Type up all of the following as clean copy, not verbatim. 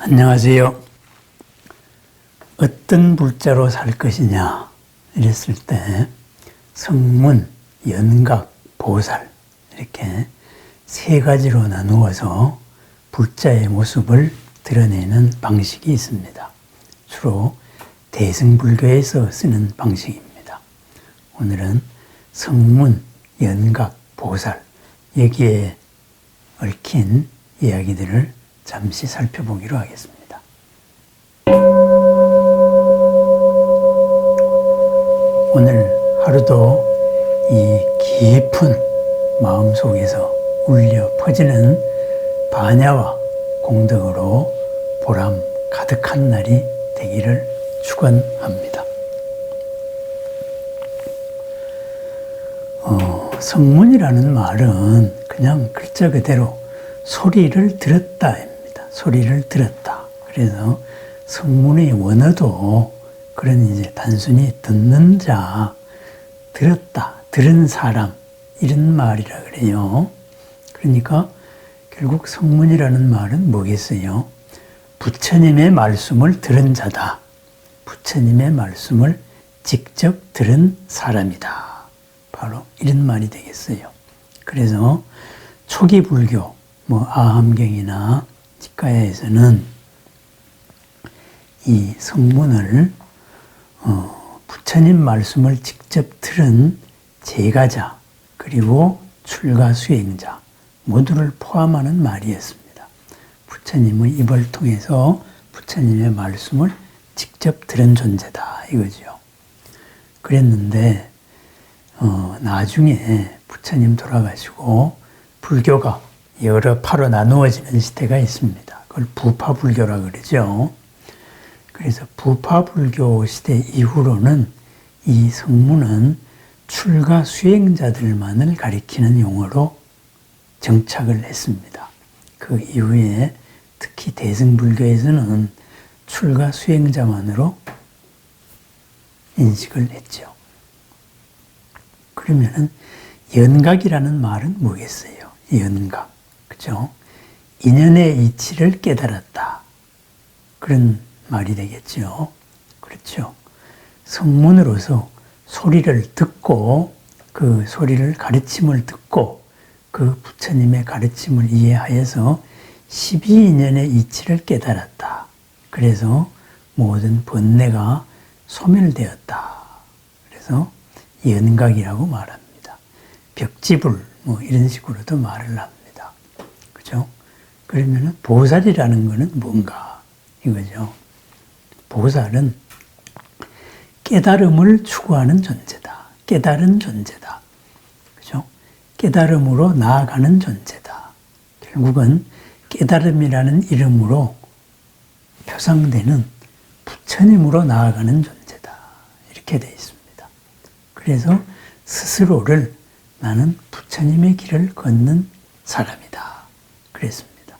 안녕하세요. 어떤 불자로 살 것이냐 이랬을 때 성문, 연각, 보살 이렇게 세 가지로 나누어서 불자의 모습을 드러내는 방식이 있습니다. 주로 대승불교에서 쓰는 방식입니다. 오늘은 성문, 연각, 보살 여기에 얽힌 이야기들을 잠시 살펴보기로 하겠습니다. 오늘 하루도 이 깊은 마음속에서 울려 퍼지는 반야와 공덕으로 보람 가득한 날이 되기를 축원합니다. 성문이라는 말은 그냥 글자 그대로 소리를 들었다입니다. 소리를 들었다. 그래서 성문의 원어도 그런 이제 단순히 듣는 자, 들었다, 들은 사람 이런 말이라 그래요. 그러니까 결국 성문이라는 말은 뭐겠어요? 부처님의 말씀을 들은 자다. 부처님의 말씀을 직접 들은 사람이다. 바로 이런 말이 되겠어요. 그래서 초기 불교, 아함경이나 직가야에서는 이 성문을 부처님 말씀을 직접 들은 제가자 그리고 출가 수행자 모두를 포함하는 말이었습니다. 부처님의 입을 통해서 부처님의 말씀을 직접 들은 존재다 이거죠. 그랬는데 나중에 부처님 돌아가시고 불교가 여러 파로 나누어지는 시대가 있습니다. 그걸 부파불교라 그러죠. 그래서 부파불교 시대 이후로는 이 성문은 출가 수행자들만을 가리키는 용어로 정착을 했습니다. 그 이후에 특히 대승불교에서는 출가 수행자만으로 인식을 했죠. 그러면은 연각이라는 말은 뭐겠어요? 연각. 그죠? 인연의 이치를 깨달았다. 그런 말이 되겠죠. 그렇죠. 성문으로서 소리를 듣고 그 소리를 가르침을 듣고 그 부처님의 가르침을 이해하여서 12인연의 이치를 깨달았다. 그래서 모든 번뇌가 소멸되었다. 그래서 연각이라고 말합니다. 벽지불 이런 식으로도 말을 합니다. 그죠? 그러면 보살이라는 것은 뭔가 이거죠. 보살은 깨달음을 추구하는 존재다. 깨달은 존재다. 그죠? 깨달음으로 나아가는 존재다. 결국은 깨달음이라는 이름으로 표상되는 부처님으로 나아가는 존재다. 이렇게 되어 있습니다. 그래서 스스로를 나는 부처님의 길을 걷는 사람이다. 그랬습니다.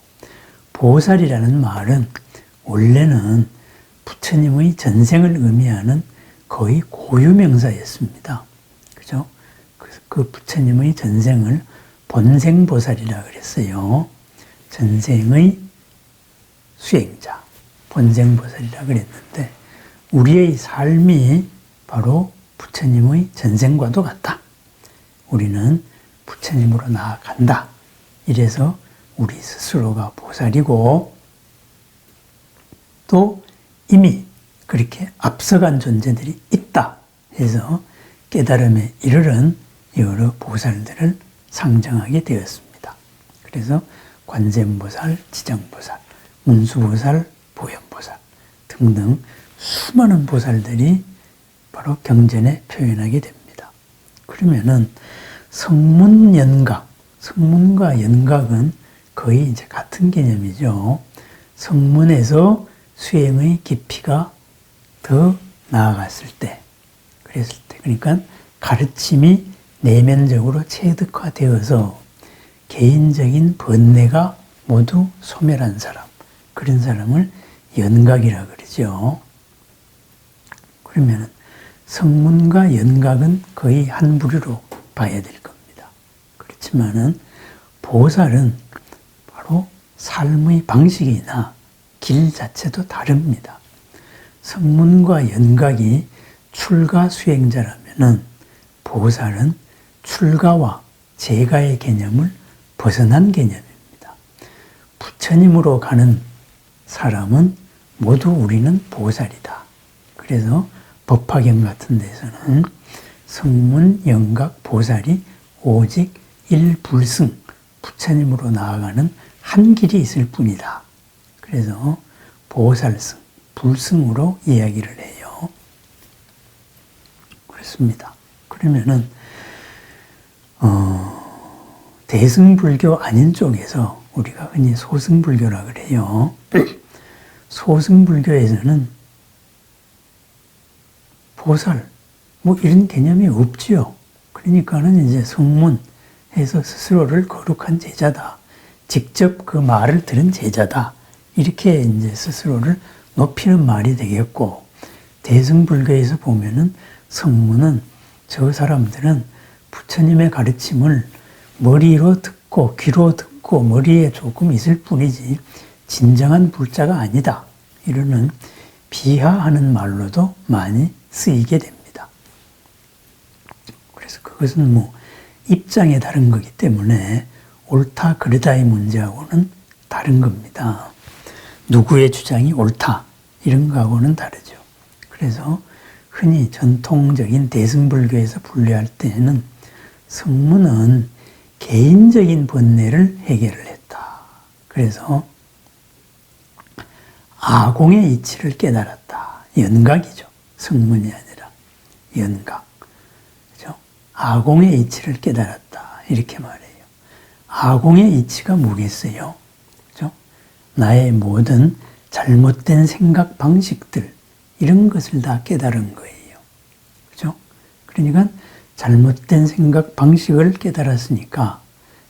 보살이라는 말은 원래는 부처님의 전생을 의미하는 거의 고유명사였습니다. 그죠? 그 부처님의 전생을 본생보살이라 그랬어요. 전생의 수행자, 본생보살이라 그랬는데 우리의 삶이 바로 부처님의 전생과도 같다. 우리는 부처님으로 나아간다. 이래서 우리 스스로가 보살이고 또 이미 그렇게 앞서간 존재들이 있다 해서 깨달음에 이르른 여러 보살들을 상정하게 되었습니다. 그래서 관세음보살, 지장보살, 문수보살, 보현보살 등등 수많은 보살들이 바로 경전에 표현하게 됩니다. 그러면은 성문연각, 성문과 연각은 거의 이제 같은 개념이죠. 성문에서 수행의 깊이가 더 나아갔을 때, 그랬을 때, 그러니까 가르침이 내면적으로 체득화되어서 개인적인 번뇌가 모두 소멸한 사람, 그런 사람을 연각이라 그러죠. 그러면 성문과 연각은 거의 한 부류로 봐야 될 겁니다. 그렇지만은 보살은 바로 삶의 방식이나 길 자체도 다릅니다. 성문과 연각이 출가 수행자라면은 보살은 출가와 재가의 개념을 벗어난 개념입니다. 부처님으로 가는 사람은 모두 우리는 보살이다. 그래서 법화경 같은 데서는 성문, 연각, 보살이 오직 일불승, 부처님으로 나아가는 한 길이 있을 뿐이다. 그래서 보살승, 불승으로 이야기를 해요. 그렇습니다. 그러면은 대승불교 아닌 쪽에서 우리가 흔히 소승불교라 그래요. 소승불교에서는 보살 뭐 이런 개념이 없지요. 그러니까는 이제 성문해서 스스로를 거룩한 제자다. 직접 그 말을 들은 제자다. 이렇게 이제 스스로를 높이는 말이 되겠고, 대승불교에서 보면은 성문은 저 사람들은 부처님의 가르침을 머리로 듣고 귀로 듣고 머리에 조금 있을 뿐이지 진정한 불자가 아니다. 이러는 비하하는 말로도 많이 쓰이게 됩니다. 그래서 그것은 뭐 입장에 다른 거기 때문에 옳다 그르다의 문제하고는 다른 겁니다. 누구의 주장이 옳다 이런 거하고는 다르죠. 그래서 흔히 전통적인 대승불교에서 분류할 때는 성문은 개인적인 번뇌를 해결을 했다. 그래서 아공의 이치를 깨달았다. 연각이죠. 성문이 아니라 연각. 그죠? 아공의 이치를 깨달았다. 이렇게 말해요. 아공의 이치가 뭐겠어요? 그죠? 나의 모든 잘못된 생각 방식들, 이런 것을 다 깨달은 거예요. 그죠? 그러니까 잘못된 생각 방식을 깨달았으니까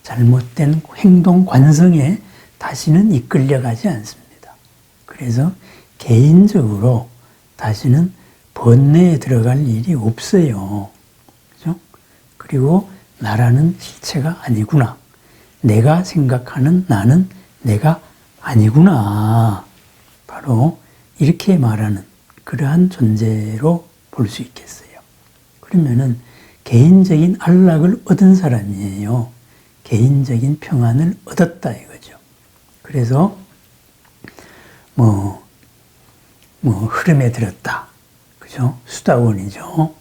잘못된 행동 관성에 다시는 이끌려가지 않습니다. 그래서 개인적으로 다시는 번뇌에 들어갈 일이 없어요. 그죠? 그리고 나라는 실체가 아니구나. 내가 생각하는 나는 내가 아니구나. 바로 이렇게 말하는 그러한 존재로 볼 수 있겠어요. 그러면은 개인적인 안락을 얻은 사람이에요. 개인적인 평안을 얻었다 이거죠. 그래서 뭐 흐름에 들었다. 그죠? 수다원이죠.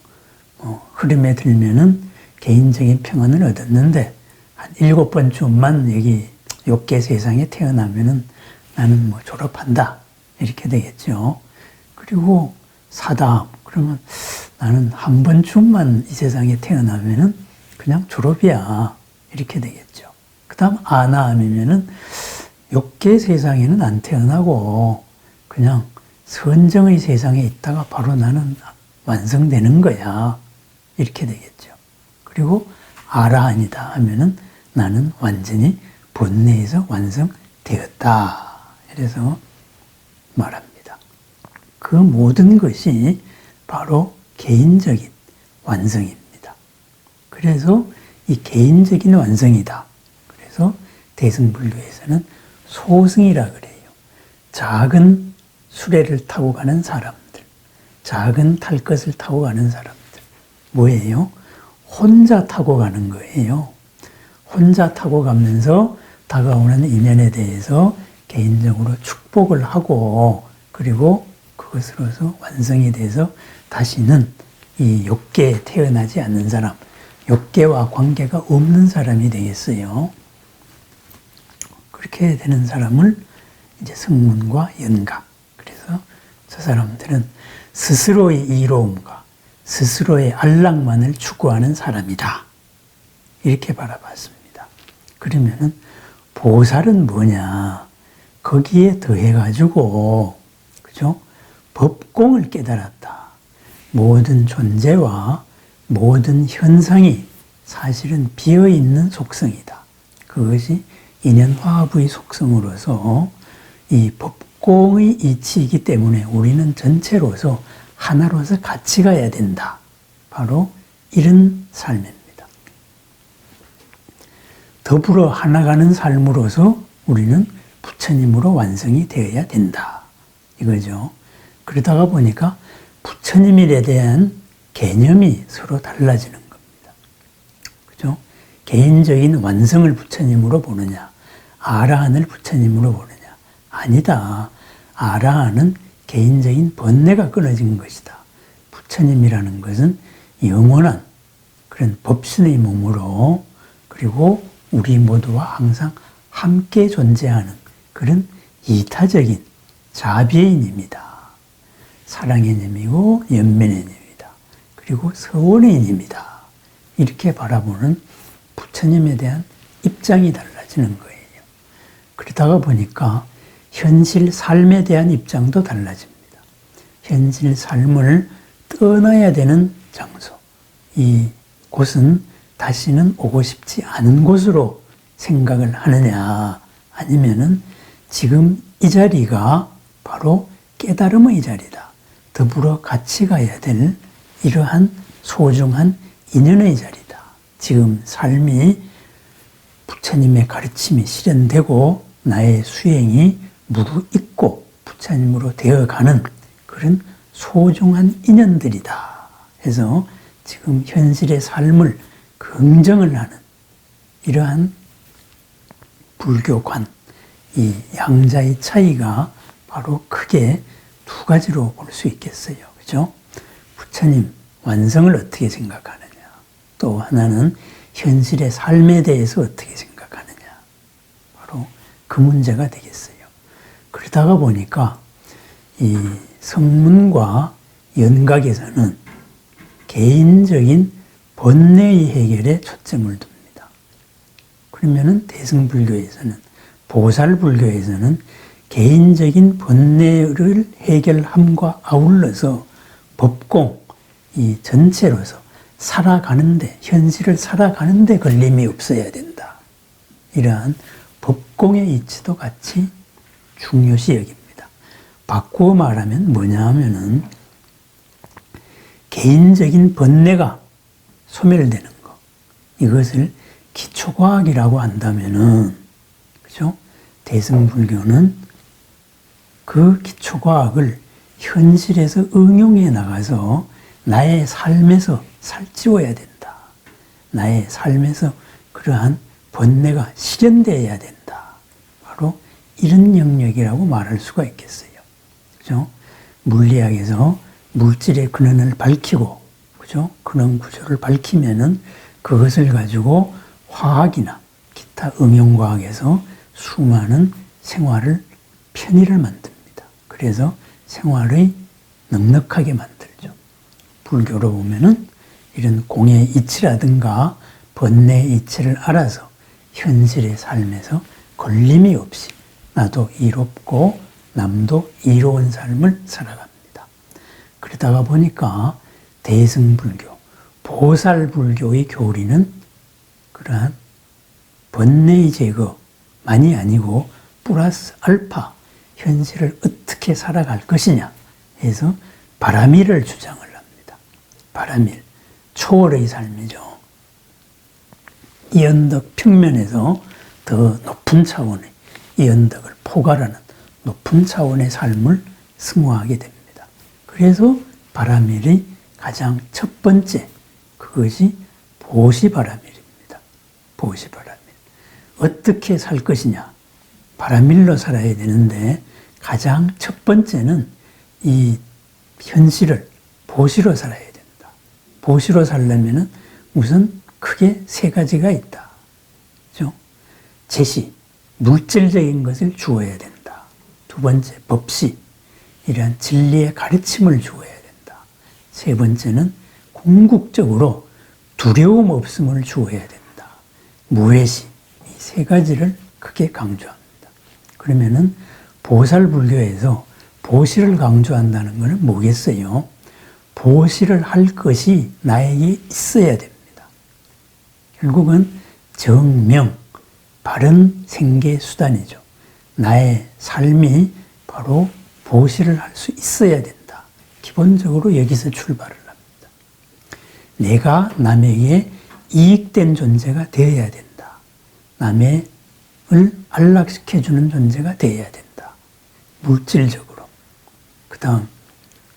흐름에 들면은 개인적인 평안을 얻었는데 한 7번쯤만 여기 욕계 세상에 태어나면은 나는 뭐 졸업한다. 이렇게 되겠죠. 그리고 사다함. 그러면 나는 한 번쯤만 이 세상에 태어나면은 그냥 졸업이야. 이렇게 되겠죠. 그 다음 아나함이면은 욕계 세상에는 안 태어나고 그냥 선정의 세상에 있다가 바로 나는 완성되는 거야. 이렇게 되겠죠. 그리고 아라한이다 하면은 나는 완전히 본내에서 완성되었다. 이래서 말합니다. 그 모든 것이 바로 개인적인 완성입니다. 그래서 이 개인적인 완성이다. 그래서 대승불교에서는 소승이라 그래요. 작은 수레를 타고 가는 사람들, 작은 탈 것을 타고 가는 사람들. 뭐예요? 혼자 타고 가는 거예요. 혼자 타고 가면서 다가오는 이면에 대해서 개인적으로 축복을 하고 그리고 그것으로서 완성이 돼서 다시는 이 욕계에 태어나지 않는 사람, 욕계와 관계가 없는 사람이 되겠어요. 그렇게 되는 사람을 이제 성문과 연각. 그래서 저 사람들은 스스로의 이로움과 스스로의 안락만을 추구하는 사람이다. 이렇게 바라봤습니다. 그러면은 보살은 뭐냐? 거기에 더해가지고, 그죠? 법공을 깨달았다. 모든 존재와 모든 현상이 사실은 비어있는 속성이다. 그것이 인연화합의 속성으로서 이 법공의 이치이기 때문에 우리는 전체로서 하나로서 같이 가야 된다. 바로 이런 삶입니다. 더불어 하나 가는 삶으로서 우리는 부처님으로 완성이 되어야 된다. 이거죠. 그러다가 보니까 부처님에 대한 개념이 서로 달라지는 겁니다. 그죠? 개인적인 완성을 부처님으로 보느냐, 아라한을 부처님으로 보느냐. 아니다. 아라한은 개인적인 번뇌가 끊어진 것이다. 부처님이라는 것은 영원한 그런 법신의 몸으로 그리고 우리 모두와 항상 함께 존재하는 그런 이타적인 자비의 님이다. 사랑의 님이고 연민의 님이다. 그리고 서원의 님이다. 이렇게 바라보는 부처님에 대한 입장이 달라지는 거예요. 그러다가 보니까 현실 삶에 대한 입장도 달라집니다. 현실 삶을 떠나야 되는 장소. 이 곳은 다시는 오고 싶지 않은 곳으로 생각을 하느냐, 아니면은 지금 이 자리가 바로 깨달음의 자리다. 더불어 같이 가야 될 이러한 소중한 인연의 자리다. 지금 삶이 부처님의 가르침이 실현되고 나의 수행이 무르익고 부처님으로 되어가는 그런 소중한 인연들이다. 해서 지금 현실의 삶을 긍정을 하는 이러한 불교관, 이 양자의 차이가 바로 크게 두 가지로 볼 수 있겠어요. 그죠? 부처님 완성을 어떻게 생각하느냐. 또 하나는 현실의 삶에 대해서 어떻게 생각하느냐. 바로 그 문제가 되겠어요. 그러다가 보니까 이 성문과 연각에서는 개인적인 번뇌의 해결에 초점을 둡니다. 그러면은 대승불교에서는, 보살불교에서는 개인적인 번뇌를 해결함과 아울러서 법공, 이 전체로서 살아가는데, 현실을 살아가는데 걸림이 없어야 된다. 이러한 법공의 이치도 같이 중요시 여깁니다. 바꾸어 말하면 뭐냐 하면은 개인적인 번뇌가 소멸되는 것, 이것을 기초과학이라고 한다면은, 그죠? 대승불교는 그 기초과학을 현실에서 응용해 나가서 나의 삶에서 살찌워야 된다. 나의 삶에서 그러한 번뇌가 실현되어야 된다. 바로 이런 영역이라고 말할 수가 있겠어요. 그죠? 물리학에서 물질의 근원을 밝히고, 그죠? 근원 구조를 밝히면은 그것을 가지고 화학이나 기타 응용과학에서 수많은 생활을 편의를 만듭니다. 그래서 생활의 넉넉하게 만들죠. 불교로 보면은 이런 공의 이치라든가 번뇌의 이치를 알아서 현실의 삶에서 걸림이 없이 나도 이롭고 남도 이로운 삶을 살아갑니다. 그러다가 보니까 대승불교, 보살불교의 교리는 그러한 번뇌의 제거만이 아니고 플러스 알파, 현실을 어떻게 살아갈 것이냐 해서 바라밀을 주장을 합니다. 바라밀, 초월의 삶이죠. 이 언덕 평면에서 더 높은 차원의, 이 언덕을 포괄하는 높은 차원의 삶을 승화하게 됩니다. 그래서 바라밀의 가장 첫 번째, 그것이 보시바라밀입니다. 보시바라밀. 어떻게 살 것이냐. 바라밀로 살아야 되는데 가장 첫 번째는 이 현실을 보시로 살아야 된다. 보시로 살려면은 우선 크게 세 가지가 있다. 그죠? 제시, 물질적인 것을 주어야 된다. 두 번째, 법시, 이러한 진리의 가르침을 주어야 된다. 세 번째는 궁극적으로 두려움 없음을 주어야 된다. 무외시, 이 세 가지를 크게 강조합니다. 그러면은 보살불교에서 보시를 강조한다는 것은 뭐겠어요? 보시를 할 것이 나에게 있어야 됩니다. 결국은 정명, 바른 생계 수단이죠. 나의 삶이 바로 보시를 할 수 있어야 된다. 기본적으로 여기서 출발을 합니다. 내가 남에게 이익된 존재가 되어야 된다. 남의 안락시켜주는 존재가 되어야 된다. 물질적으로. 그 다음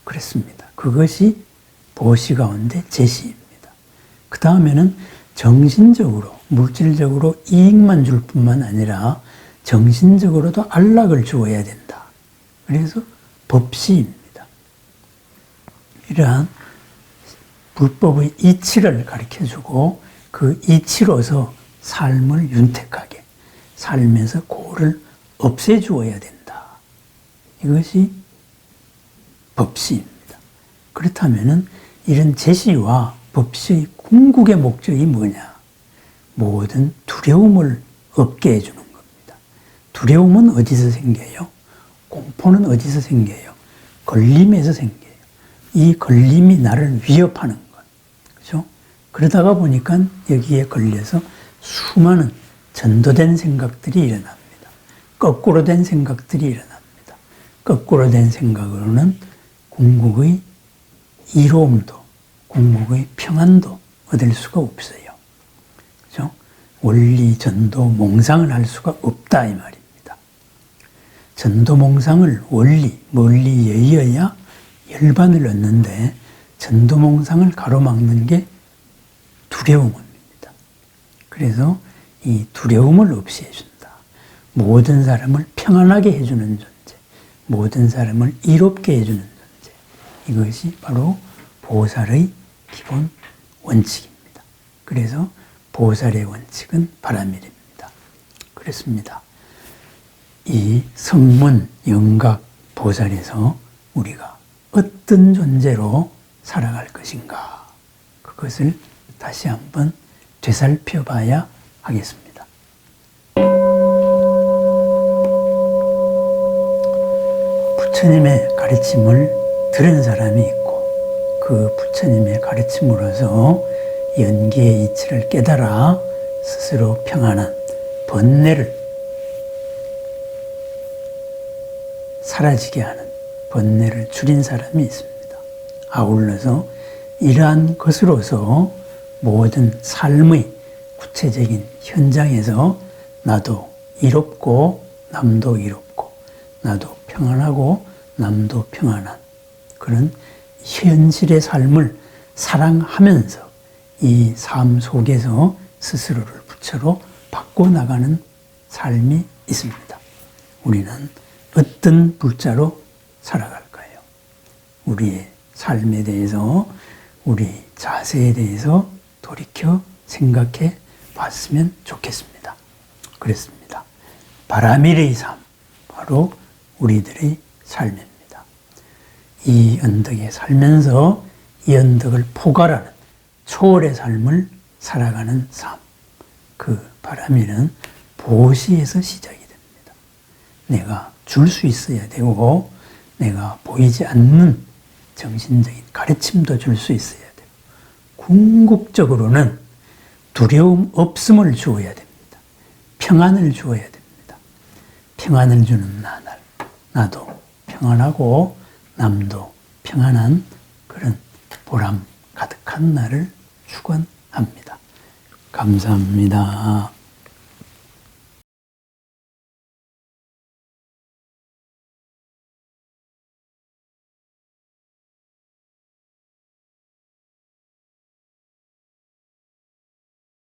그랬습니다. 그것이 보시 가운데 제시입니다. 그 다음에는 정신적으로, 물질적으로 이익만 줄 뿐만 아니라 정신적으로도 안락을 주어야 된다. 그래서 법시입니다. 이러한 불법의 이치를 가르쳐주고 그 이치로서 삶을 윤택하게 살면서 고를 없애주어야 된다. 이것이 법시입니다. 그렇다면 이런 제시와 법시의 궁극의 목적이 뭐냐? 모든 두려움을 없게 해주는 겁니다. 두려움은 어디서 생겨요? 공포는 어디서 생겨요? 걸림에서 생겨요. 이 걸림이 나를 위협하는 것. 그죠? 그러다가 보니까 여기에 걸려서 수많은 전도된 생각들이 일어납니다. 거꾸로 된 생각들이 일어납니다. 거꾸로 된 생각으로는 궁극의 이로움도, 궁극의 평안도 얻을 수가 없어요. 그죠? 원리, 전도, 몽상을 할 수가 없다 이 말입니다. 전도, 몽상을 원리, 멀리 여의어야 열반을 얻는데 전도, 몽상을 가로막는 게 두려움입니다. 그래서 이 두려움을 없애준다. 모든 사람을 평안하게 해주는 존재, 모든 사람을 이롭게 해주는 존재. 이것이 바로 보살의 기본 원칙입니다. 그래서 보살의 원칙은 바라밀입니다. 그렇습니다. 이 성문, 영각, 보살에서 우리가 어떤 존재로 살아갈 것인가, 그것을 다시 한번 되살펴봐야 하겠습니다. 부처님의 가르침을 들은 사람이 있고 그 부처님의 가르침으로서 연기의 이치를 깨달아 스스로 평안한 번뇌를 사라지게 하는, 번뇌를 줄인 사람이 있습니다. 아울러서 이러한 것으로서 모든 삶의 구체적인 현장에서 나도 이롭고 남도 이롭고 나도 평안하고 남도 평안한 그런 현실의 삶을 사랑하면서 이 삶 속에서 스스로를 부처로 바꿔나가는 삶이 있습니다. 우리는 어떤 불자로 살아갈까요? 우리의 삶에 대해서, 우리 자세에 대해서 돌이켜 생각해 봤으면 좋겠습니다. 그렇습니다. 바라밀의 삶, 바로 우리들의 삶입니다. 이 언덕에 살면서 이 언덕을 포괄하는 초월의 삶을 살아가는 삶, 그 바라밀은 보시에서 시작이 됩니다. 내가 줄 수 있어야 되고 내가 보이지 않는 정신적인 가르침도 줄 수 있어야 되고 궁극적으로는 두려움 없음을 주어야 됩니다. 평안을 주어야 됩니다. 평안을 주는 나도 평안하고 남도 평안한 그런 보람 가득한 날을 축원합니다. 감사합니다.